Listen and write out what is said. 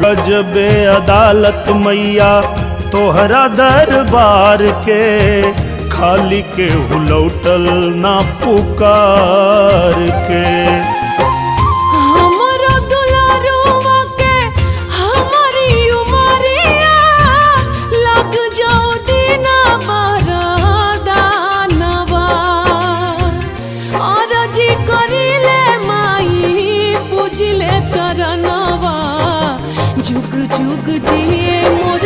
गजबे अदालत मैया तोहरा दरबार के, खाली के हुलौटल ना पुकार के। चरणवा जुग जुग जिए मोर